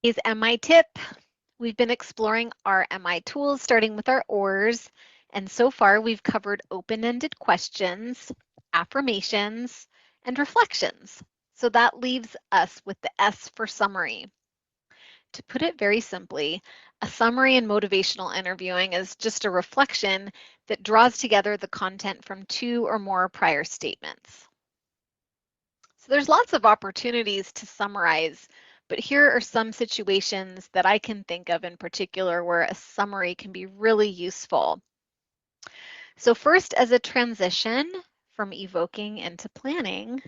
Today's MI tip. We've been exploring our MI tools, starting with our ORs, and so far we've covered open-ended questions, affirmations, and reflections. So that leaves us with the S for summary. To put it very simply, a summary in motivational interviewing is just a reflection that draws together the content from two or more prior statements. So there's lots of opportunities to summarize, but here are some situations that I can think of in particular where a summary can be really useful. So first, as a transition from evoking into planning.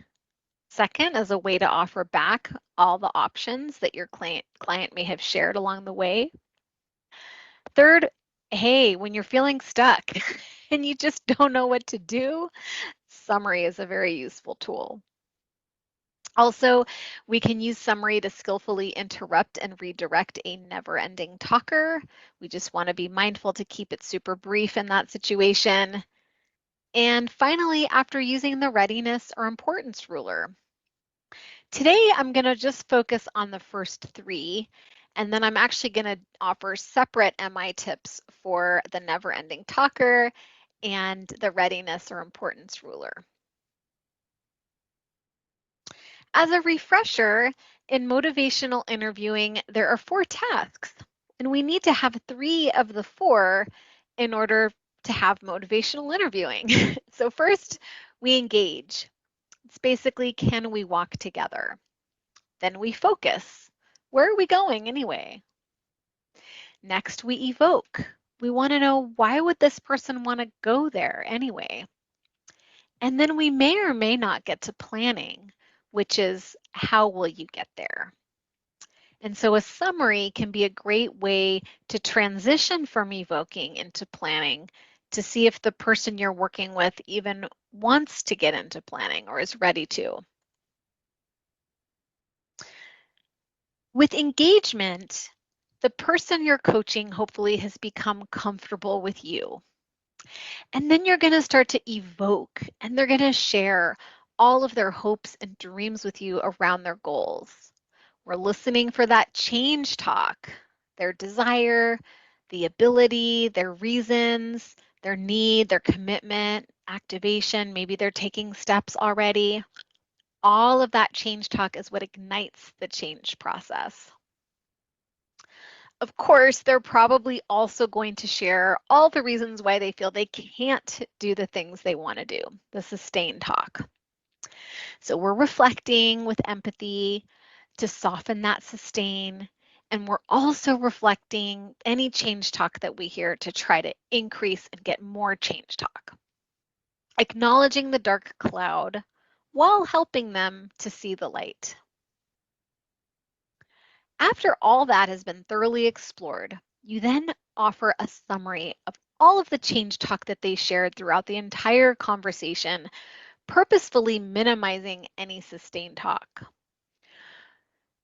Second, as a way to offer back all the options that your client may have shared along the way. Third, hey, when you're feeling stuck and you just don't know what to do, summary is a very useful tool. Also, we can use summary to skillfully interrupt and redirect a never-ending talker. We just want to be mindful to keep it super brief in that situation. And finally, after using the readiness or importance ruler. Today, I'm going to just focus on the first three, and then I'm actually going to offer separate MI tips for the never-ending talker and the readiness or importance ruler. As a refresher, in motivational interviewing, there are 4 tasks, and we need to have 3 of the 4 in order to have motivational interviewing. So first, we engage. It's basically, can we walk together? Then we focus. Where are we going anyway? Next, we evoke. We want to know, why would this person want to go there anyway? And then we may or may not get to planning, which is, how will you get there? And so a summary can be a great way to transition from evoking into planning to see if the person you're working with even wants to get into planning or is ready to. With engagement, the person you're coaching hopefully has become comfortable with you. And then you're going to start to evoke, and they're going to share all of their hopes and dreams with you around their goals. We're listening for that change talk, their desire, the ability, their reasons, their need, their commitment, activation. Maybe they're taking steps already. All of that change talk is what ignites the change process. Of course, they're probably also going to share all the reasons why they feel they can't do the things they want to do, the sustain talk. So we're reflecting with empathy to soften that sustain, and we're also reflecting any change talk that we hear to try to increase and get more change talk. Acknowledging the dark cloud while helping them to see the light. After all that has been thoroughly explored, you then offer a summary of all of the change talk that they shared throughout the entire conversation, purposefully minimizing any sustained talk.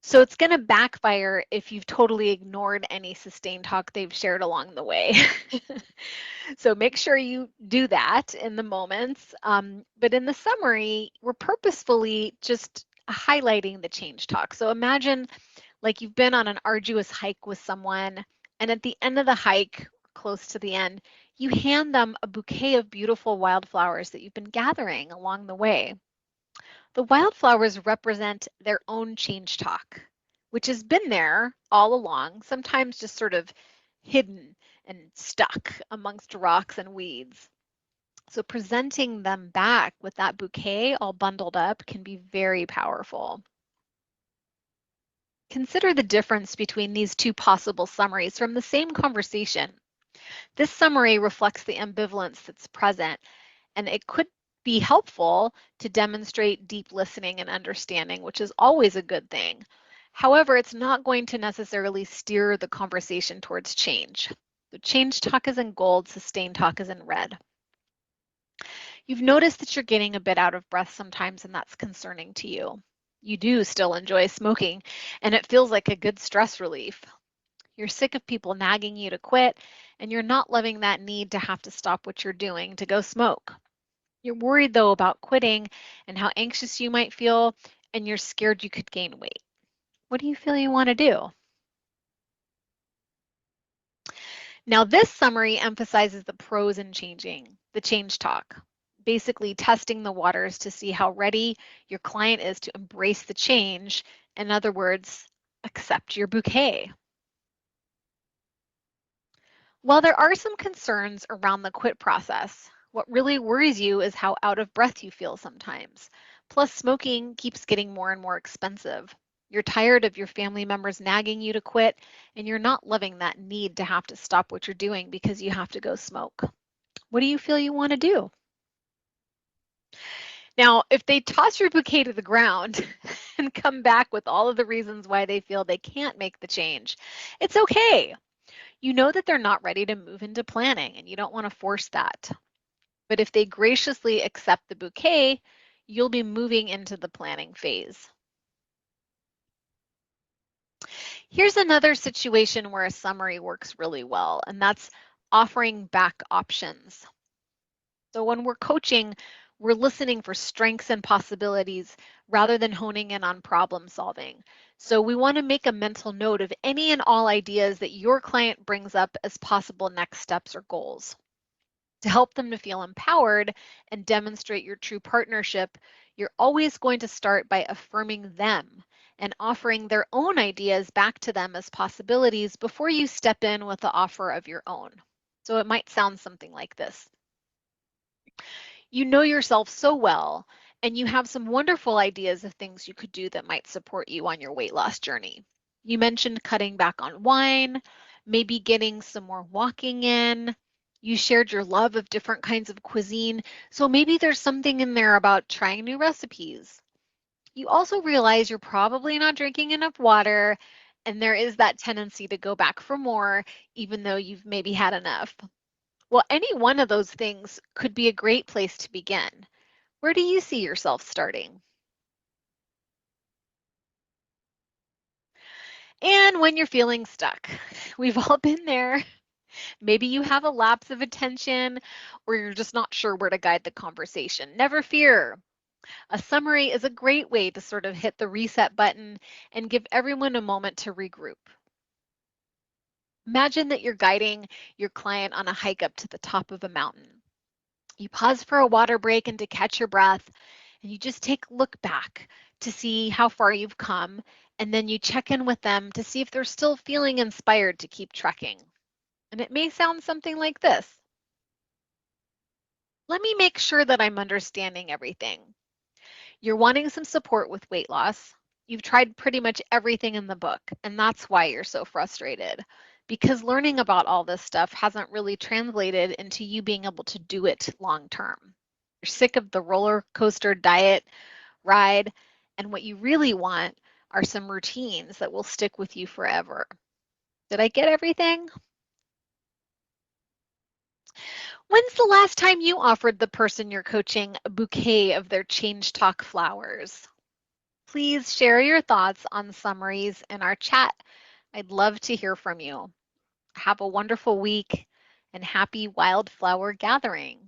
So it's going to backfire if you've totally ignored any sustained talk they've shared along the way. So make sure you do that in the moments. But in the summary, we're purposefully just highlighting the change talk. So imagine like you've been on an arduous hike with someone, and at the end of the hike, close to the end, you hand them a bouquet of beautiful wildflowers that you've been gathering along the way. The wildflowers represent their own change talk, which has been there all along, sometimes just sort of hidden and stuck amongst rocks and weeds. So presenting them back with that bouquet all bundled up can be very powerful. Consider the difference between these two possible summaries from the same conversation. This summary reflects the ambivalence that's present, and it could be helpful to demonstrate deep listening and understanding, which is always a good thing. However, it's not going to necessarily steer the conversation towards change. The change talk is in gold, sustain talk is in red. You've noticed that you're getting a bit out of breath sometimes, and that's concerning to you. You do still enjoy smoking, and it feels like a good stress relief. You're sick of people nagging you to quit, and you're not loving that need to have to stop what you're doing to go smoke. You're worried though about quitting and how anxious you might feel, and you're scared you could gain weight. What do you feel you want to do? Now, this summary emphasizes the pros in changing, the change talk, basically testing the waters to see how ready your client is to embrace the change. In other words, accept your bouquet. While there are some concerns around the quit process, what really worries you is how out of breath you feel sometimes. Plus, smoking keeps getting more and more expensive. You're tired of your family members nagging you to quit, and you're not loving that need to have to stop what you're doing because you have to go smoke. What do you feel you want to do? Now, if they toss your bouquet to the ground and come back with all of the reasons why they feel they can't make the change, it's okay. You know that they're not ready to move into planning and you don't want to force that. But if they graciously accept the bouquet, you'll be moving into the planning phase. Here's another situation where a summary works really well, and that's offering back options. So when we're coaching, we're listening for strengths and possibilities rather than honing in on problem solving. So we want to make a mental note of any and all ideas that your client brings up as possible next steps or goals. To help them to feel empowered and demonstrate your true partnership, you're always going to start by affirming them and offering their own ideas back to them as possibilities before you step in with the offer of your own. So it might sound something like this. You know yourself so well, and you have some wonderful ideas of things you could do that might support you on your weight loss journey. You mentioned cutting back on wine, maybe getting some more walking in. You shared your love of different kinds of cuisine, so maybe there's something in there about trying new recipes. You also realize you're probably not drinking enough water, and there is that tendency to go back for more, even though you've maybe had enough. Well, any one of those things could be a great place to begin. Where do you see yourself starting? And when you're feeling stuck, we've all been there. Maybe you have a lapse of attention or you're just not sure where to guide the conversation. Never fear. A summary is a great way to sort of hit the reset button and give everyone a moment to regroup. Imagine that you're guiding your client on a hike up to the top of a mountain. You pause for a water break and to catch your breath, and you just take a look back to see how far you've come, and then you check in with them to see if they're still feeling inspired to keep trekking. And it may sound something like this. Let me make sure that I'm understanding everything. You're wanting some support with weight loss. You've tried pretty much everything in the book, and that's why you're so frustrated. Because learning about all this stuff hasn't really translated into you being able to do it long term. You're sick of the roller coaster diet ride, and what you really want are some routines that will stick with you forever. Did I get everything? When's the last time you offered the person you're coaching a bouquet of their change talk flowers? Please share your thoughts on summaries in our chat. I'd love to hear from you. Have a wonderful week and happy wildflower gathering.